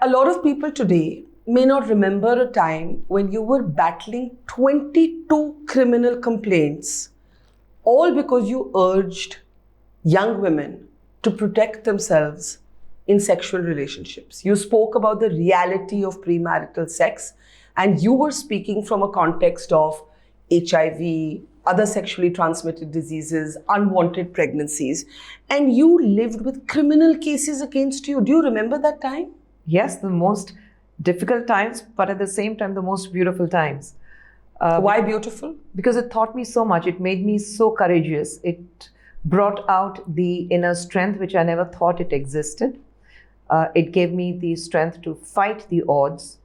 a lot of people today may not remember a time when you were battling 22 criminal complaints, all because you urged young women to protect themselves in sexual relationships. You spoke about the reality of premarital sex, and you were speaking from a context of HIV, other sexually transmitted diseases, unwanted pregnancies, and you lived with criminal cases against you. Do you remember that time? Yes, the most difficult times, but at the same time, the most beautiful times. Why beautiful? Because it taught me so much. It made me so courageous. It brought out the inner strength, which I never thought it existed. It gave me the strength to fight the odds.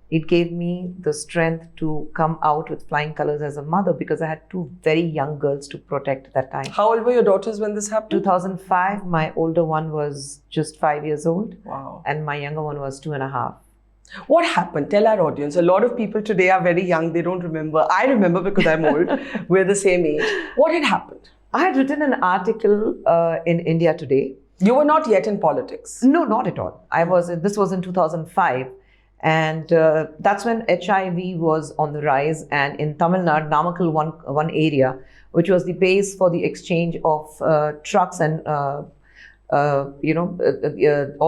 It gave me the strength to come out with flying colors as a mother, because I had two very young girls to protect that time. How old were your daughters when this happened? 2005, my older one was just 5 years old. Wow. And my younger one was 2.5. What happened? Tell our audience. A lot of people today are very young. They don't remember. I remember because I'm old. We're the same age. What had happened? I had written an article in India Today. You were not yet in politics. No, not at all. This was in 2005. And that's when HIV was on the rise. And in Tamil Nadu, Namakkal, one area, which was the base for the exchange of trucks and, all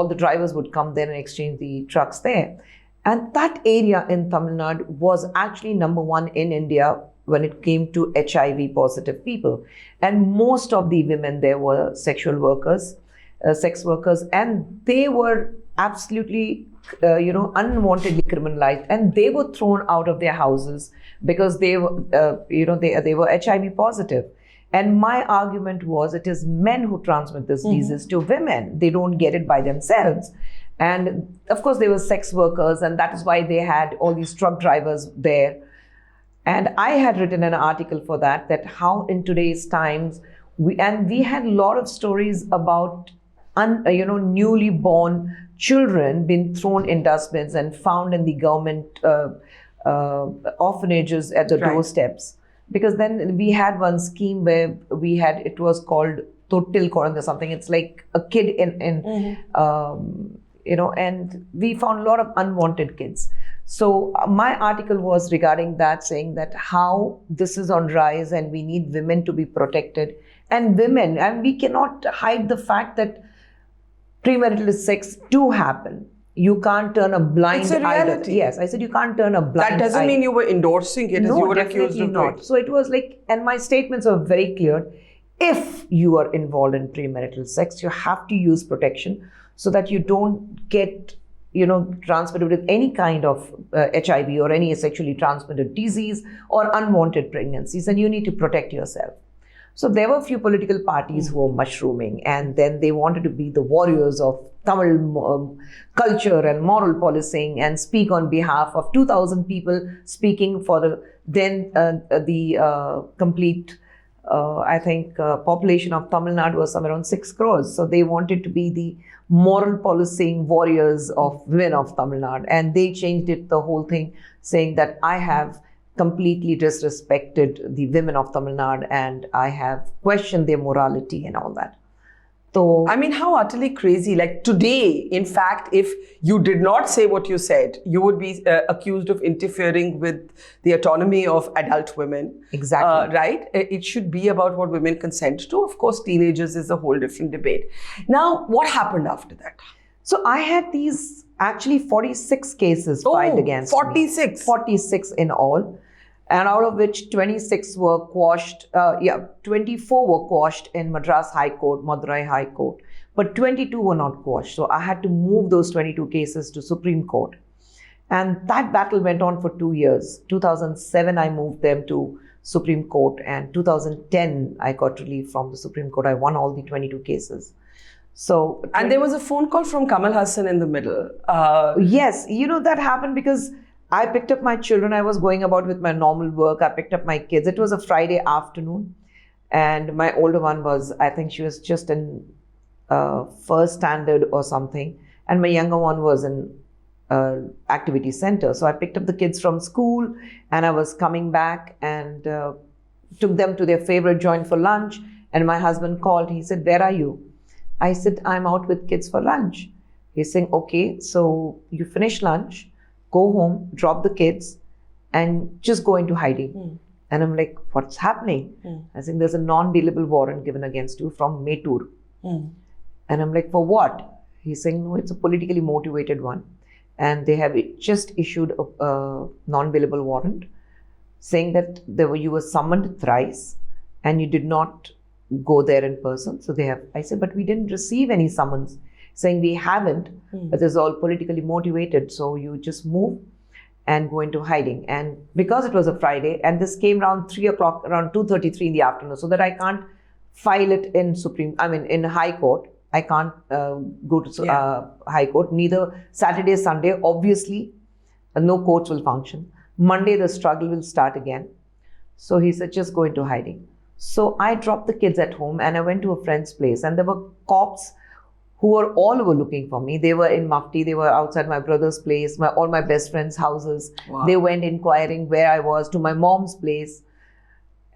the drivers would come there and exchange the trucks there. And that area in Tamil Nadu was actually number one in India when it came to HIV positive people. And most of the women there were sexual workers, sex workers, and they were absolutely, unwantedly criminalized, and they were thrown out of their houses because they were, they were HIV positive. And my argument was, it is men who transmit this disease to women. They don't get it by themselves. And of course, they were sex workers, and that is why they had all these truck drivers there. And I had written an article for that how in today's times, we had a lot of stories about newly born children being thrown in dustbins and found in the government orphanages at the doorsteps. Because then we had one scheme where it was called Tottil Koran or something. It's like a kid and we found a lot of unwanted kids. So my article was regarding that, saying that how this is on rise and we need women to be protected. And we cannot hide the fact that premarital sex do happen. You can't turn a blind eye. It's a reality. Yes, I said you can't turn a blind eye. That doesn't mean you were endorsing it, as you were accused of not. So it was like, and my statements are very clear. If you are involved in premarital sex, you have to use protection so that you don't get, transmitted with any kind of HIV or any sexually transmitted disease or unwanted pregnancies, and you need to protect yourself. So there were a few political parties who were mushrooming, and then they wanted to be the warriors of Tamil culture and moral policing and speak on behalf of 2,000 people, speaking for the complete, population of Tamil Nadu was somewhere around 6 crores. So they wanted to be the moral policing warriors of women of Tamil Nadu. And they changed the whole thing, saying that I have completely disrespected the women of Tamil Nadu and I have questioned their morality and all that. So, I mean, how utterly crazy. Like today, in fact, if you did not say what you said, you would be accused of interfering with the autonomy of adult women. Exactly. Right? It should be about what women consent to. Of course, teenagers is a whole different debate. Now, what happened after that? So I had these actually 46 cases filed against 46. me. 46 in all. And out of which 26 were quashed, 24 were quashed in Madras High Court, Madurai High Court, but 22 were not quashed. So I had to move those 22 cases to Supreme Court. And that battle went on for 2 years. 2007, I moved them to Supreme Court, and 2010, I got relief from the Supreme Court. I won all the 22 cases. So, and there was a phone call from Kamal Hassan in the middle. Yes, that happened because I picked up my children. I was going about with my normal work. I picked up my kids. It was a Friday afternoon. And my older one was, I think she was just in first standard or something. And my younger one was in activity center. So I picked up the kids from school and I was coming back and took them to their favorite joint for lunch. And my husband called. He said, "Where are you?" I said, "I'm out with kids for lunch." He's saying, okay, so you finish lunch, go home, drop the kids, and just go into hiding. And I'm like, what's happening? I think there's a non-bailable warrant given against you from Metur. And I'm like, for what? He's saying, no, it's a politically motivated one. And they have just issued a non-bailable warrant saying that you were summoned thrice and you did not go there in person. So they have, I said, but we didn't receive any summons. Saying we haven't, but it's all politically motivated. So you just move and go into hiding. And because it was a Friday, and this came around 3 o'clock, around 2:33 in the afternoon, so that I can't file it in in High Court. I can't go to High Court. Neither Saturday, Sunday, obviously, no courts will function. Monday, the struggle will start again. So he said, just go into hiding. So I dropped the kids at home and I went to a friend's place, and there were cops who were all over looking for me. They were in Mufti, they were outside my brother's place, all my best friends' houses. Wow. They went inquiring where I was, to my mom's place,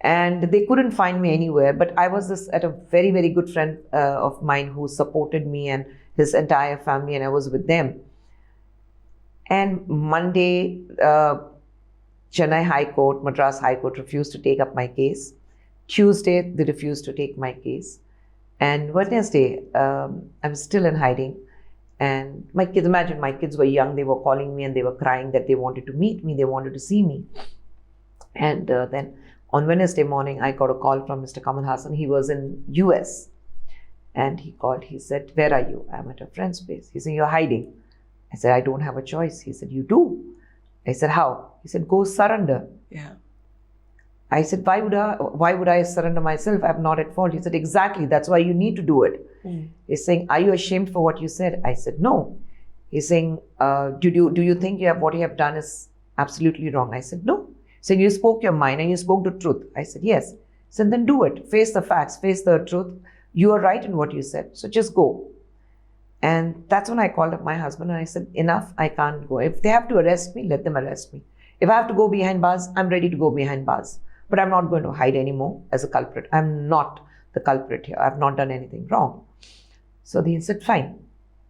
and they couldn't find me anywhere. But I was at a very, very good friend of mine who supported me and his entire family, and I was with them. And Monday, Chennai High Court, Madras High Court refused to take up my case. Tuesday, they refused to take my case. And Wednesday, I'm still in hiding. And my kids, imagine my kids were young, they were calling me and they were crying that they wanted to meet me, they wanted to see me. And then on Wednesday morning, I got a call from Mr. Kamal Hassan. He was in US. And he called, he said, where are you? I'm at a friend's place. He said, you're hiding. I said, I don't have a choice. He said, you do. I said, how? He said, go surrender. Yeah. I said, why would I surrender myself? I'm not at fault. He said, exactly. That's why you need to do it. He's saying, are you ashamed for what you said? I said, no. He's saying, do you think what you have done is absolutely wrong? I said, no. He's saying, you spoke your mind and you spoke the truth. I said, yes. He said, then do it. Face the facts, face the truth. You are right in what you said. So just go. And that's when I called up my husband and I said, enough, I can't go. If they have to arrest me, let them arrest me. If I have to go behind bars, I'm ready to go behind bars. But I'm not going to hide anymore as a culprit. I'm not the culprit here. I've not done anything wrong. So he said, fine.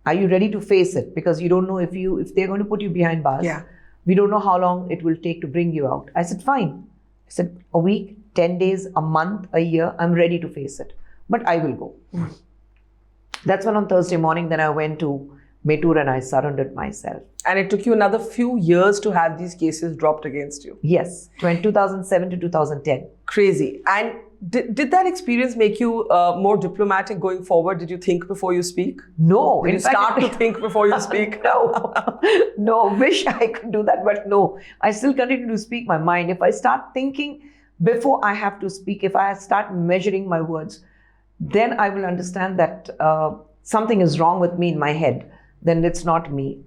Are you ready to face it? Because you don't know if they're going to put you behind bars. Yeah. We don't know how long it will take to bring you out. I said, fine. I said, a week, 10 days, a month, a year, I'm ready to face it. But I will go. That's when on Thursday morning, then I went to Metur and I surrendered myself. And it took you another few years to have these cases dropped against you. Yes, 2007 to 2010. Crazy. And did that experience make you more diplomatic going forward? Did you think before you speak? No. Did you start to think before you speak? No. No, wish I could do that, but no. I still continue to speak my mind. If I start thinking before I have to speak, if I start measuring my words, then I will understand that something is wrong with me in my head. Then it's not me.